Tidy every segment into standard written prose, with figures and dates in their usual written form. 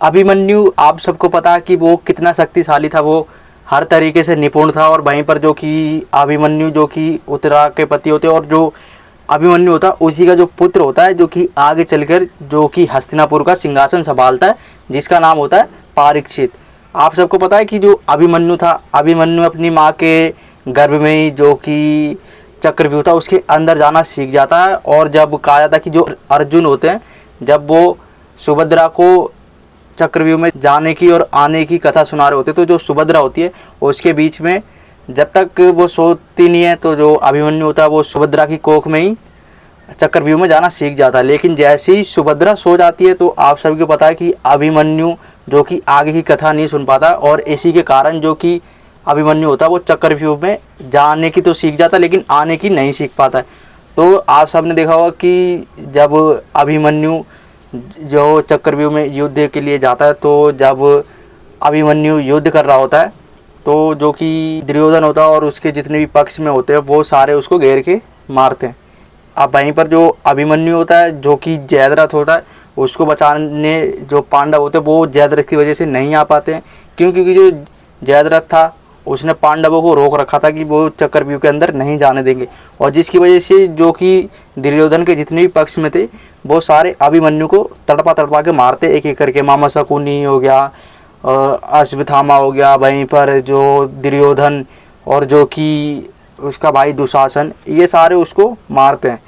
अभिमन्यु आप सबको पता है कि वो कितना शक्तिशाली था, वो हर तरीके से निपुण था। और वहीं पर जो कि अभिमन्यु जो कि उत्तरा के पति होते हैं, और जो अभिमन्यु होता है उसी का जो पुत्र होता है जो कि आगे चलकर जो कि हस्तिनापुर का सिंहासन संभालता है, जिसका नाम होता है परीक्षित। आप सबको पता है कि जो अभिमन्यु था, अभिमन्यु अपनी माँ के गर्भ में ही जो कि चक्रव्यूह था उसके अंदर जाना सीख जाता है। और जब कहा जाता है कि जो अर्जुन होते हैं, जब वो सुभद्रा को चक्रव्यूह में जाने की और आने की कथा सुना रहे होते, तो जो सुभद्रा होती है उसके बीच में जब तक वो सोती नहीं है, तो जो अभिमन्यु होता है वो सुभद्रा की कोख में ही चक्रव्यूह में जाना सीख जाता है। लेकिन जैसे ही सुभद्रा सो जाती है, तो आप सभी को पता है कि अभिमन्यु जो कि आगे की कथा नहीं सुन पाता, और इसी के कारण जो कि अभिमन्यु होता है वो चक्रव्यूह में जाने की तो सीख जाता है, लेकिन आने की नहीं सीख पाता है। तो आप सबने देखा होगा कि जब अभिमन्यु जो चक्रव्यूह में युद्ध के लिए जाता है, तो जब अभिमन्यु युद्ध कर रहा होता है, तो जो कि दुर्योधन होता है और उसके जितने भी पक्ष में होते हैं वो सारे उसको घेर के मारते हैं। अब वहीं पर जो अभिमन्यु होता है जो कि जयद्रथ होता है, उसको बचाने जो पांडव होते हैं वो जयद्रथ की वजह से नहीं आ पाते हैं, क्योंकि जो जयद्रथ था उसने पांडवों को रोक रखा था कि वो चक्रव्यूह के अंदर नहीं जाने देंगे, और जिसकी वजह से जो कि दुर्योधन के जितने भी पक्ष में थे वो सारे अभिमन्यु को तड़पा तड़पा के मारते एक एक करके। मामा शकुनी हो गया, अश्वत्थामा हो गया, वहीं पर जो दुर्योधन और जो कि उसका भाई दुशासन, ये सारे उसको मारते हैं।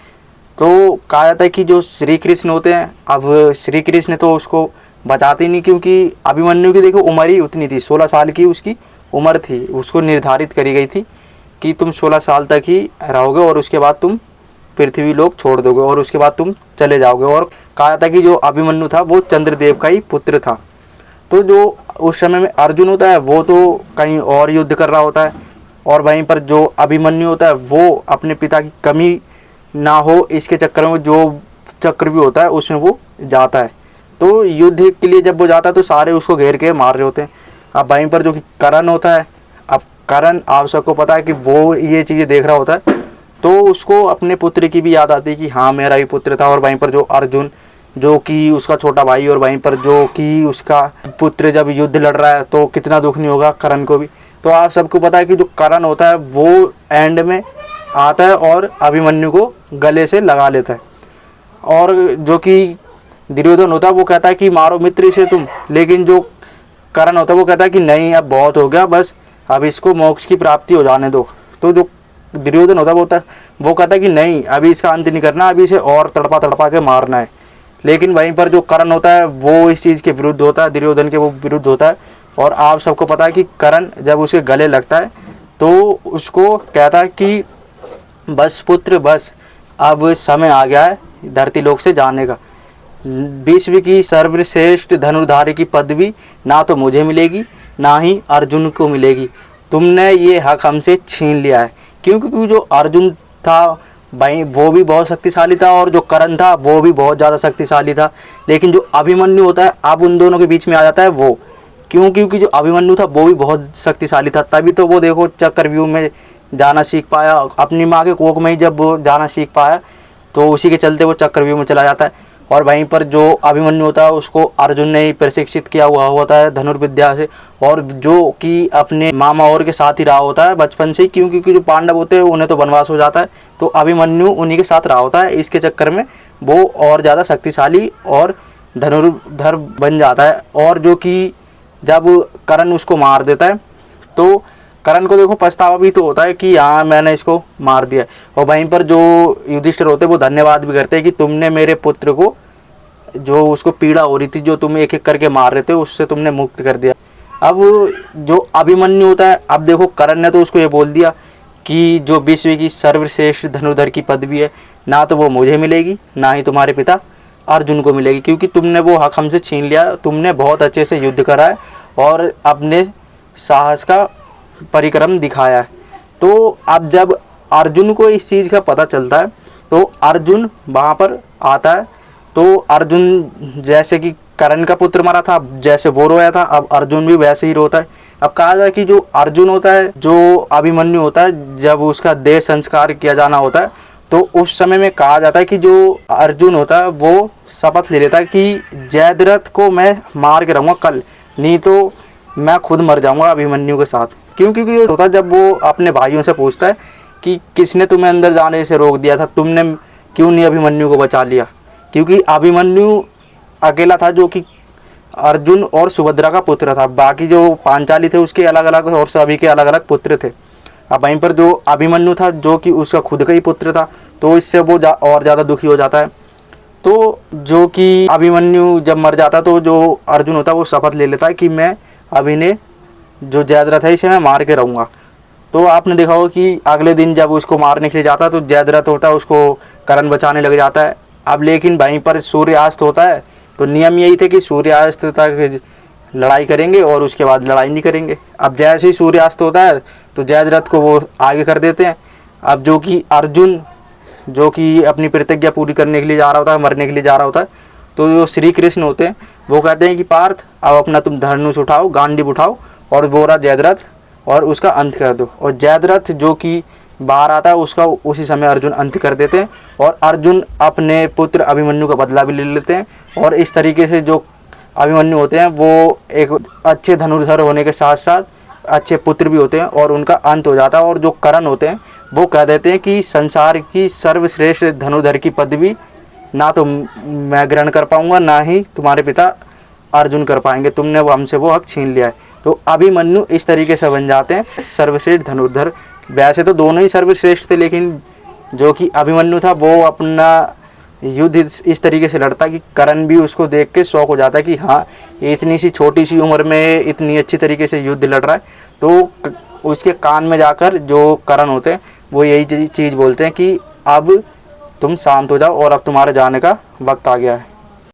तो कहा जाता है कि जो श्री कृष्ण होते हैं, अब श्री कृष्ण तो उसको बताते नहीं, क्योंकि अभिमन्यु की देखो उम्र ही उतनी थी, 16 साल की उसकी उम्र थी। उसको निर्धारित करी गई थी कि तुम 16 साल तक ही रहोगे और उसके बाद तुम पृथ्वी लोक छोड़ दोगे और उसके बाद तुम चले जाओगे। और कहा जाता है कि जो अभिमन्यु था वो चंद्रदेव का ही पुत्र था। तो जो उस समय में अर्जुन होता है वो तो कहीं और युद्ध कर रहा होता है, और वहीं पर जो अभिमन्यु होता है वो अपने पिता की कमी ना हो इसके चक्कर में जो चक्रव्यूह होता है उसमें वो जाता है। तो युद्ध के लिए जब वो जाता है तो सारे उसको घेर के मार रहे होते हैं। अब वहीं पर जो कि करण होता है, अब करण आप सबको पता है कि वो ये चीज़ें देख रहा होता है, तो उसको अपने पुत्र की भी याद आती है कि हाँ मेरा ही पुत्र था। और वहीं पर जो अर्जुन जो कि उसका छोटा भाई, और वहीं पर जो कि उसका पुत्र जब युद्ध लड़ रहा है तो कितना दुख नहीं होगा करण को भी। तो आप सबको पता है कि जो करण होता है वो एंड में आता है और अभिमन्यु को गले से लगा लेता है। और जो कि दुर्योधन होता है वो कहता है कि मारो मित्र से तुम, लेकिन जो करण होता है वो कहता है कि नहीं अब बहुत हो गया, बस अब इसको मोक्ष की प्राप्ति हो जाने दो। तो जो दुर्योधन होता है वो कहता है कि नहीं अभी इसका अंत नहीं करना, अभी इसे और तड़पा तड़पा के मारना है। लेकिन वहीं पर जो करण होता है वो इस चीज़ के विरुद्ध होता है, दुर्योधन के वो विरुद्ध होता है। और आप सबको पता है कि करण जब उसके गले लगता है तो उसको कहता है कि बस पुत्र बस, अब समय आ गया है धरती लोक से जाने का। विश्व की सर्वश्रेष्ठ धनुर्धारी की पदवी ना तो मुझे मिलेगी ना ही अर्जुन को मिलेगी, तुमने ये हक हमसे छीन लिया है। क्योंकि जो अर्जुन था भाई वो भी बहुत शक्तिशाली था, और जो करण था वो भी बहुत ज़्यादा शक्तिशाली था। लेकिन जो अभिमन्यु होता है अब उन दोनों के बीच में आ जाता है वो, क्योंकि जो अभिमन्यु था वो भी बहुत शक्तिशाली था, तभी तो वो देखो चक्रव्यूह में जाना सीख पाया, अपनी माँ के कोख में ही जब वो जाना सीख पाया तो उसी के चलते वो चक्रव्यूह में चला जाता है। और वहीं पर जो अभिमन्यु होता है उसको अर्जुन ने ही प्रशिक्षित किया हुआ होता है धनुर्विद्या से, और जो कि अपने मामा और के साथ ही रहा होता है बचपन से ही, क्योंकि जो पांडव होते हैं उन्हें तो वनवास हो जाता है, तो अभिमन्यु उन्हीं के साथ रहा होता है। इसके चक्कर में वो और ज़्यादा शक्तिशाली और धनुर्धर बन जाता है। और जो कि जब करण उसको मार देता है तो करण को देखो पछतावा भी तो होता है कि हाँ मैंने इसको मार दिया। और वहीं पर जो युधिष्ठिर होते हैं वो धन्यवाद भी करते हैं कि तुमने मेरे पुत्र को, जो उसको पीड़ा हो रही थी, जो तुम एक एक करके मार रहे थे, उससे तुमने मुक्त कर दिया। अब जो अभिमन्यु होता है, अब देखो करण ने तो उसको ये बोल दिया कि जो विश्व की सर्वश्रेष्ठ धनुर्धर की पदवी है ना तो वो मुझे मिलेगी ना ही तुम्हारे पिता अर्जुन को मिलेगी, क्योंकि तुमने वो हक हमसे छीन लिया। तुमने बहुत अच्छे से युद्ध करा है और अपने साहस का परिक्रम दिखाया है। तो अब जब अर्जुन को इस चीज़ का पता चलता है तो अर्जुन वहाँ पर आता है। तो अर्जुन जैसे कि करण का पुत्र मरा था, जैसे वो रोया था, अब अर्जुन भी वैसे ही रोता है। अब कहा जाए कि जो अर्जुन होता है, जो अभिमन्यु होता है, जब उसका देह संस्कार किया जाना होता है तो उस समय में कहा जाता है कि जो अर्जुन होता है वो शपथ ले लेता है कि जयद्रथ को मैं मार के रहूँगा कल, नहीं तो मैं खुद मर जाऊँगा अभिमन्यु के साथ। क्योंकि ये होता है जब वो अपने भाइयों से पूछता है कि किसने तुम्हें अंदर जाने से रोक दिया था, तुमने क्यों नहीं अभिमन्यु को बचा लिया। क्योंकि अभिमन्यु अकेला था जो कि अर्जुन और सुभद्रा का पुत्र था, बाकी जो पांचाली थे उसके अलग अलग और सभी के अलग अलग पुत्र थे। अब वहीं पर जो अभिमन्यु था जो कि उसका खुद का ही पुत्र था, तो इससे वो और ज़्यादा दुखी हो जाता है। तो जो कि अभिमन्यु जब मर जाता तो जो अर्जुन होता है वो शपथ ले लेता है कि मैं अभी ने जो जयद्रथ है इसे मैं मार के रहूँगा। तो आपने देखा होगा कि अगले दिन जब उसको मारने के लिए जाता तो जयद्रथ होता है उसको करण बचाने लग जाता है। अब लेकिन वहीं पर सूर्यास्त होता है, तो नियम यही थे कि सूर्यास्त तक लड़ाई करेंगे और उसके बाद लड़ाई नहीं करेंगे। अब जैसे ही सूर्यास्त होता है तो जयद्रथ को वो आगे कर देते हैं। अब जो कि अर्जुन जो कि अपनी प्रतिज्ञा पूरी करने के लिए जा रहा होता है, मरने के लिए जा रहा होता है, तो जो श्री कृष्ण होते हैं वो कहते हैं कि पार्थ अब अपना तुम धनुष उठाओ, गांडीव उठाओ और बोरा जयद्रथ और उसका अंत कर दो। और जयद्रथ जो कि बाहर आता है उसका उसी समय अर्जुन अंत कर देते हैं और अर्जुन अपने पुत्र अभिमन्यु का बदला भी ले लेते हैं। और इस तरीके से जो अभिमन्यु होते हैं वो एक अच्छे धनुर्धर होने के साथ साथ अच्छे पुत्र भी होते हैं और उनका अंत हो जाता है। और जो कर्ण होते हैं वो कह देते हैं कि संसार की सर्वश्रेष्ठ धनुर्धर की पदवी ना तो मैं ग्रहण कर पाऊंगा, ना ही तुम्हारे पिता अर्जुन कर पाएंगे, तुमने वो हमसे वो हक छीन लिया है। तो अभिमन्यु इस तरीके से बन जाते हैं सर्वश्रेष्ठ धनुर्धर। वैसे तो दोनों ही सर्वश्रेष्ठ थे, लेकिन जो कि अभिमन्यु था वो अपना युद्ध इस तरीके से लड़ता कि कर्ण भी उसको देख के शौक हो जाता कि हाँ ये इतनी सी छोटी सी उम्र में इतनी अच्छी तरीके से युद्ध लड़ रहा है। तो उसके कान में जाकर जो कर्ण होते हैं वो यही चीज़ बोलते हैं कि अब तुम शांत हो जाओ और अब तुम्हारे जाने का वक्त आ गया है।